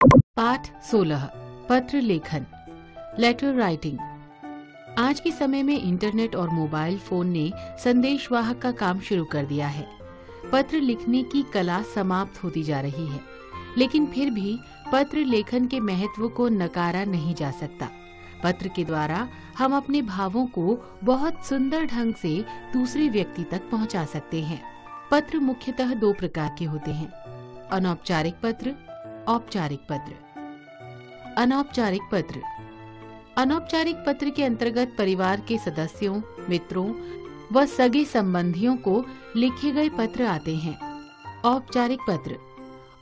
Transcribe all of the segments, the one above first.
पाठ 16 पत्र लेखन लेटर राइटिंग। आज के समय में इंटरनेट और मोबाइल फोन ने संदेशवाहक का काम शुरू कर दिया है। पत्र लिखने की कला समाप्त होती जा रही है, लेकिन फिर भी पत्र लेखन के महत्व को नकारा नहीं जा सकता। पत्र के द्वारा हम अपने भावों को बहुत सुंदर ढंग से दूसरे व्यक्ति तक पहुंचा सकते हैं। पत्र मुख्यतः दो प्रकार के होते हैं, अनौपचारिक पत्र, औपचारिक पत्र। अनौपचारिक पत्र। अनौपचारिक पत्र के अंतर्गत परिवार के सदस्यों, मित्रों व सगे संबंधियों को लिखे गए पत्र आते हैं। औपचारिक पत्र।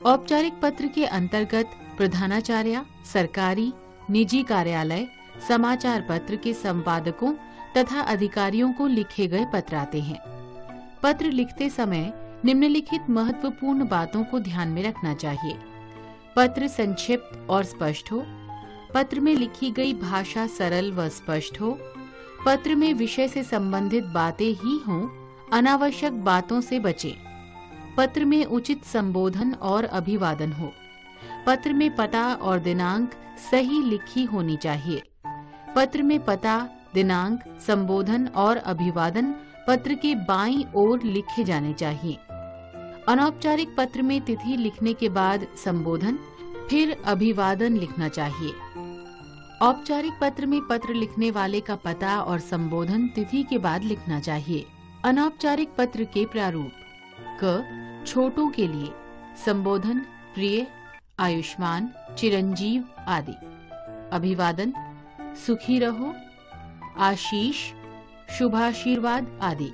औपचारिक पत्र के अंतर्गत प्रधानाचार्य, सरकारी, निजी कार्यालय, समाचार पत्र के संपादकों तथा अधिकारियों को लिखे गए पत्र आते हैं। पत्र लिखते समय निम्नलिखित महत्वपूर्ण बातों को ध्यान में रखना चाहिए। पत्र संक्षिप्त और स्पष्ट हो। पत्र में लिखी गई भाषा सरल व स्पष्ट हो। पत्र में विषय से संबंधित बातें ही हों, अनावश्यक बातों से बचें। पत्र में उचित संबोधन और अभिवादन हो। पत्र में पता और दिनांक सही लिखी होनी चाहिए। पत्र में पता, दिनांक, संबोधन और अभिवादन पत्र के बाईं ओर लिखे जाने चाहिए। अनौपचारिक पत्र में तिथि लिखने के बाद संबोधन, फिर अभिवादन लिखना चाहिए। औपचारिक पत्र में पत्र लिखने वाले का पता और संबोधन तिथि के बाद लिखना चाहिए। अनौपचारिक पत्र के प्रारूप: क. छोटों के लिए संबोधन प्रिय, आयुष्मान, चिरंजीव आदि। अभिवादन सुखी रहो, आशीष, शुभाशीर्वाद आदि।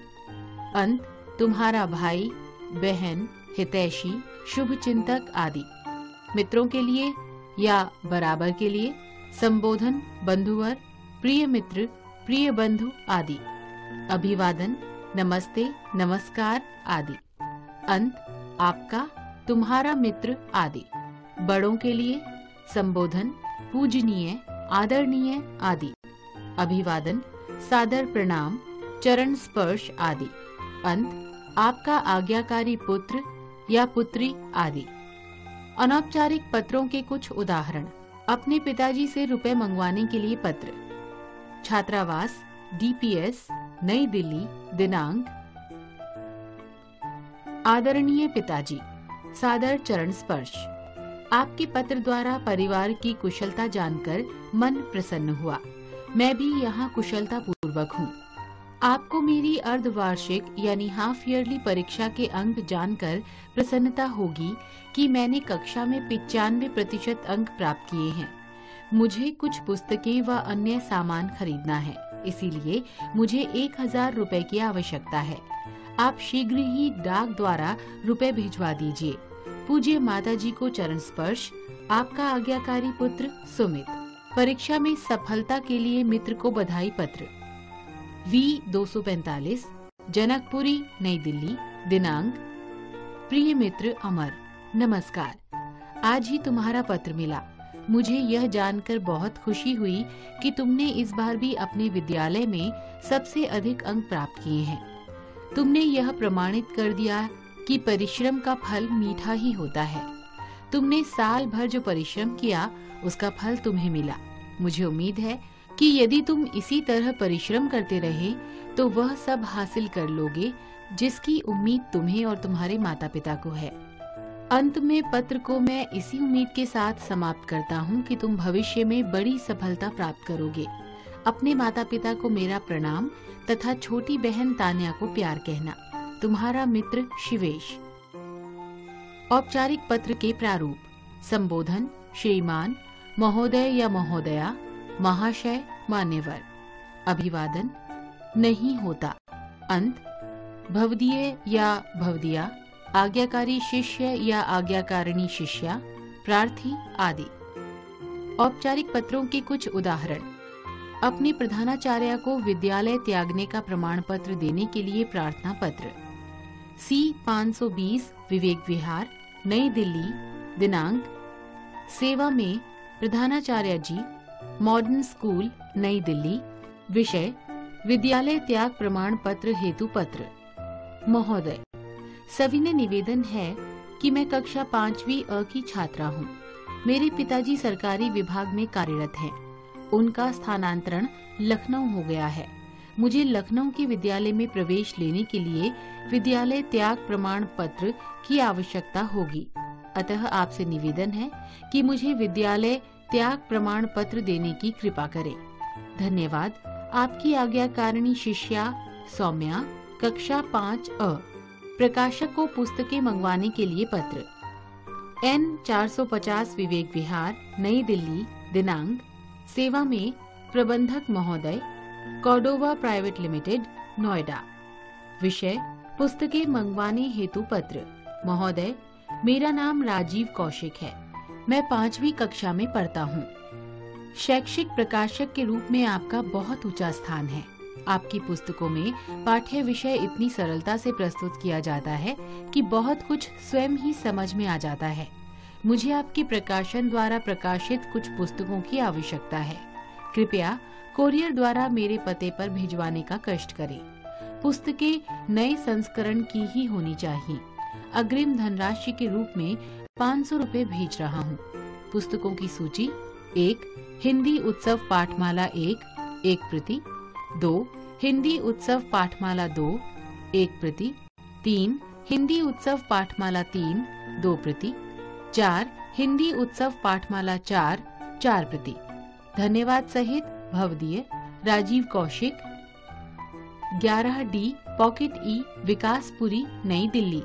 अंत तुम्हारा भाई, बहन, हितैषी, शुभ चिंतक आदि। मित्रों के लिए या बराबर के लिए संबोधन बंधुवर, प्रिय मित्र, प्रिय बंधु आदि। अभिवादन नमस्ते, नमस्कार आदि। अंत आपका, तुम्हारा मित्र आदि। बड़ों के लिए संबोधन पूजनीय, आदरणीय आदि। अभिवादन सादर प्रणाम, चरण स्पर्श आदि। अंत आपका आज्ञाकारी पुत्र या पुत्री आदि। अनौपचारिक पत्रों के कुछ उदाहरण: अपने पिताजी से रुपए मंगवाने के लिए पत्र। छात्रावास, डीपीएस, नई दिल्ली, दिनांक। आदरणीय पिताजी, सादर चरण स्पर्श। आपके पत्र द्वारा परिवार की कुशलता जानकर मन प्रसन्न हुआ। मैं भी यहाँ कुशलता पूर्वक हूँ। आपको मेरी अर्धवार्षिक यानी हाफ ईयरली परीक्षा के अंक जानकर प्रसन्नता होगी कि मैंने कक्षा में 95% अंक प्राप्त किए हैं। मुझे कुछ पुस्तकें व अन्य सामान खरीदना है, इसीलिए मुझे 1000 रुपए की आवश्यकता है। आप शीघ्र ही डाक द्वारा रुपए भिजवा दीजिए। पूज्य माताजी को चरण स्पर्श। आपका आज्ञाकारी पुत्र सुमित। परीक्षा में सफलता के लिए मित्र को बधाई पत्र। V245, जनकपुरी, नई दिल्ली, दिनांक। प्रिय मित्र अमर, नमस्कार। आज ही तुम्हारा पत्र मिला। मुझे यह जानकर बहुत खुशी हुई कि तुमने इस बार भी अपने विद्यालय में सबसे अधिक अंक प्राप्त किए हैं। तुमने यह प्रमाणित कर दिया कि परिश्रम का फल मीठा ही होता है। तुमने साल भर जो परिश्रम किया उसका फल तुम्हें मिला। मुझे उम्मीद है कि यदि तुम इसी तरह परिश्रम करते रहे तो वह सब हासिल कर लोगे जिसकी उम्मीद तुम्हें और तुम्हारे माता पिता को है। अंत में पत्र को मैं इसी उम्मीद के साथ समाप्त करता हूँ कि तुम भविष्य में बड़ी सफलता प्राप्त करोगे। अपने माता पिता को मेरा प्रणाम तथा छोटी बहन तान्या को प्यार कहना। तुम्हारा मित्र शिवेश। औपचारिक पत्र के प्रारूप: संबोधन श्रीमान, महोदय या महोदया, महाशय, मान्यवर। अभिवादन नहीं होता। अंत भवदीय या भवदिया, आज्ञाकारी शिष्य या आज्ञाकारिणी शिष्या, प्रार्थी आदि। औपचारिक पत्रों के कुछ उदाहरण: अपने प्रधानाचार्य को विद्यालय त्यागने का प्रमाण पत्र देने के लिए प्रार्थना पत्र। C520, विवेक विहार, नई दिल्ली, दिनांक। सेवा में प्रधानाचार्य जी, मॉडर्न स्कूल, नई दिल्ली। विषय विद्यालय त्याग प्रमाण पत्र हेतु पत्र। महोदय, सविनय निवेदन है कि मैं कक्षा 5वीं अ की छात्रा हूँ। मेरे पिताजी सरकारी विभाग में कार्यरत हैं। उनका स्थानांतरण लखनऊ हो गया है। मुझे लखनऊ के विद्यालय में प्रवेश लेने के लिए विद्यालय त्याग प्रमाण पत्र की आवश्यकता होगी। अतः आपसे निवेदन है कि मुझे विद्यालय त्याग प्रमाण पत्र देने की कृपा करें। धन्यवाद। आपकी आज्ञाकारिणी शिष्या सौम्या, कक्षा 5A। प्रकाशक को पुस्तकें मंगवाने के लिए पत्र। N 450 विवेक विहार, नई दिल्ली। दिनांक सेवा में प्रबंधक महोदय, कॉर्डोवा प्राइवेट लिमिटेड, नोएडा। विषय पुस्तकें मंगवाने हेतु पत्र। महोदय, मेरा नाम राजीव कौशिक है। मैं 5वीं कक्षा में पढ़ता हूँ। शैक्षिक प्रकाशक के रूप में आपका बहुत ऊंचा स्थान है। आपकी पुस्तकों में पाठ्य विषय इतनी सरलता से प्रस्तुत किया जाता है कि बहुत कुछ स्वयं ही समझ में आ जाता है। मुझे आपके प्रकाशन द्वारा प्रकाशित कुछ पुस्तकों की आवश्यकता है। कृपया कोरियर द्वारा मेरे पते पर भिजवाने का कष्ट करें। पुस्तकें नए संस्करण की ही होनी चाहिए। अग्रिम धनराशि के रूप में 500 रुपए भेज रहा हूँ। पुस्तकों की सूची: 1. हिंदी उत्सव पाठमाला 1, 1 प्रति। 2. हिंदी उत्सव पाठमाला 2, 1 प्रति। 3. हिंदी उत्सव पाठमाला 3, 2 प्रति। 4. हिंदी उत्सव पाठमाला 4, 4 प्रति। धन्यवाद सहित भवदीय Rajiv Kaushik, 11D, pocket E, Vikaspuri, New Delhi.